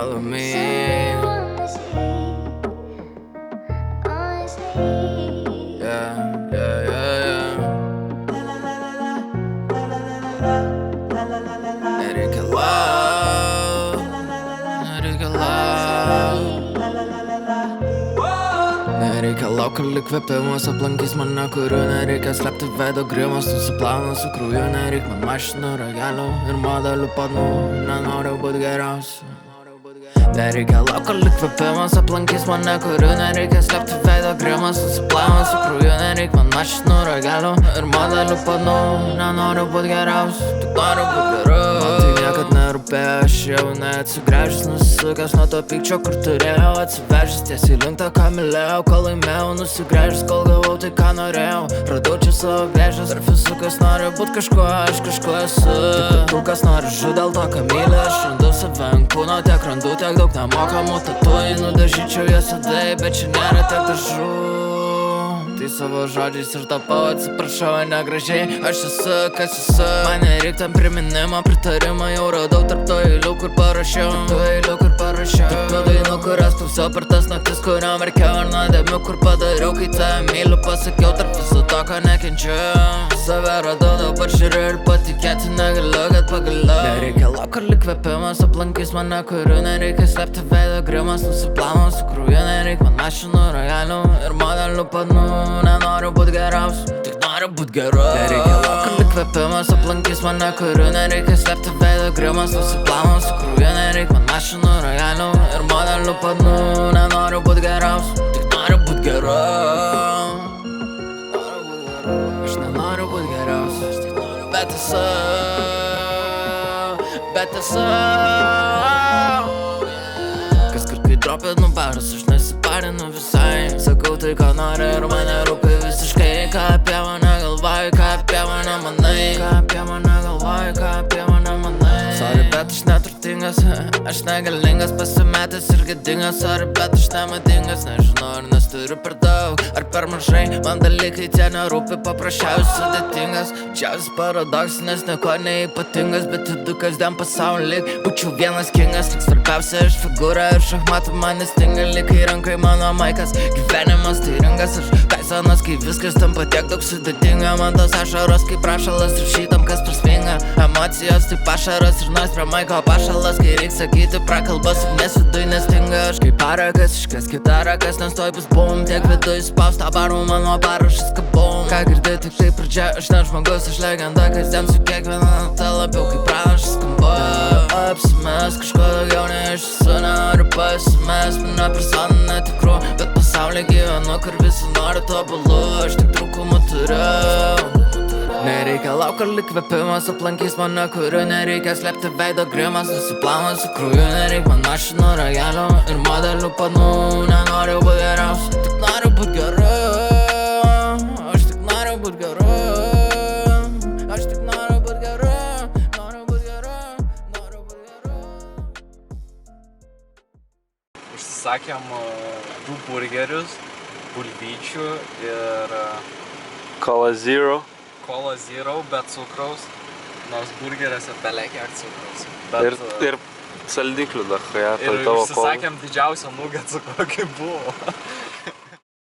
follow me. Nereikia lauk, nereikia lauk, kol įkvėpimas aplankys mane, kurių nereikia slėpti veido grimas, nusiplauna su krauju, nereik man mašinų, ragelių ir modelių padnų, nenoriu būt geriausiu. Nereikia lauk, kol įkvėpimas aplankys mane, kurių nereikia slėpti veido grimas, nusiplauna su krauju, nereik man mašinų, ragelių ir modelių padnų, nenoriu būt geriausiu, tik noriu būt geru. Kad nerūpėjo, aš jau neatsigręžęs, nusisukęs nuo to pykčio, kur turėjau, atsivežęs tiesiai link to, ką mylėjau, kol laimėjau, nusigręžęs, kol gavau tai, ką norėjau, radau čia savo vėžės, ar visokas nori būt kažkuo, aš kažkuo esu. Taip ir kas nori žud dėl to, ką myli, aš randu save ant kūno, tiek randu, tiek daug nemokamų tatuojų, nudažyčiau jas sudai, bet čia nėra tiek dažų. Tai savo žodžiais ir tapau, atsiprašau, negražiai, aš esu, kas esu. Man nereik tam priminimo, pritarimą jau radau tarp to eilių, kur parašiau. Tarp tų dainų, kurias klausiau per tas naktis, kuriam verkiau, ar nuodėmių, kur padariau, kai tave myliu, pasakiau tarp viso to, ko nekenčiu. Save radau, dabar žiūriu ir patikėti negaliu, kad pagaliau. Nereikia lauk, kol įkvėpimas aplankys mane, kurių nereikia slėpti veido grimas, nusiplauna su krauju, nereik man mašinų, ragelių ir modelių padnų. Nenoriu būt geriausiu, tik noriu būt geru. Nereikia lauk, kol įkvėpimas aplankys mane, kurių nereikia slėpti veido grimas, nusiplauna su krauju, nereik man mašinų, ragelių ir modelių padnų. Nenoriu būt geriausiu, tik noriu būt geru. Aš nenoriu būt geriausiu, bet esu. Kas kur kai dropė nubaras, aš nesiparinu visai. Sakau tai, ką nori ir mane rūpi visiškai. Ką apie mane galvoji, ką apie mane manai. Sorry, bet aš neturtingas, aš negalingas, pasimetęs ir gėdingas. Sorry, bet aš nemadingas, nežinau ar nes turiu per daug ar per mažai. Man dalykai tie nerūpi, paprasčiausiai sudėtingas. Didžiausias paradoksas, nes nieko neypatingas, bet tu kasdien pasaulį būčiau vienas kingas. Tik svarbiausia aš figūra ir šachmatų man nestinga. Likai rankai mano maikas, gyvenimas tai ringas. Aš taisonas, kai viskas tampa tiek daug sudėtinga. Man tos ašaros kaip prašalas ir šitam kas prasminga. Emocijos tai pašaras ir nors prie maiko pašalas. Kai reik sakyti prakalbas ir nesvidui nestinga. Aš kaip parakas, iškas kitara, kas nes toj bus bum. Tiek vidui spausta barų, mano parašas kabum. Ką girdė tik tai pradžia, aš ne žmogus, aš legenda. Kasdien su kiekviena nata labiau kaip pranašas skamba. Apsimes kažko daugiau nei aš esu, nenoriu pasimes. Mane persona netikru, bet pasaulyje gyvenu, kur visi nori tobulų. Aš tik trūkumų turiu. Nereikia lauk, kol įkvėpimas aplankys mane, kurių nereikia slėpti veido grimas, nusiplauna su krauju, nereik man mašinų, ragelių ir modelių padnų. Nenoriu būt geriausiu, tik noriu būt geru. Aš tik noriu būt geru. Aš tik noriu būt geru. Noriu būt geru. Užsisakėm 2 burgerius, bulvyčių ir Cola Zero, be cukraus, nors burgeriuose beveik kiek cukraus. ir saldiklių dar, kai ir užsisakėm didžiausią nuggetsą, kokį buvo.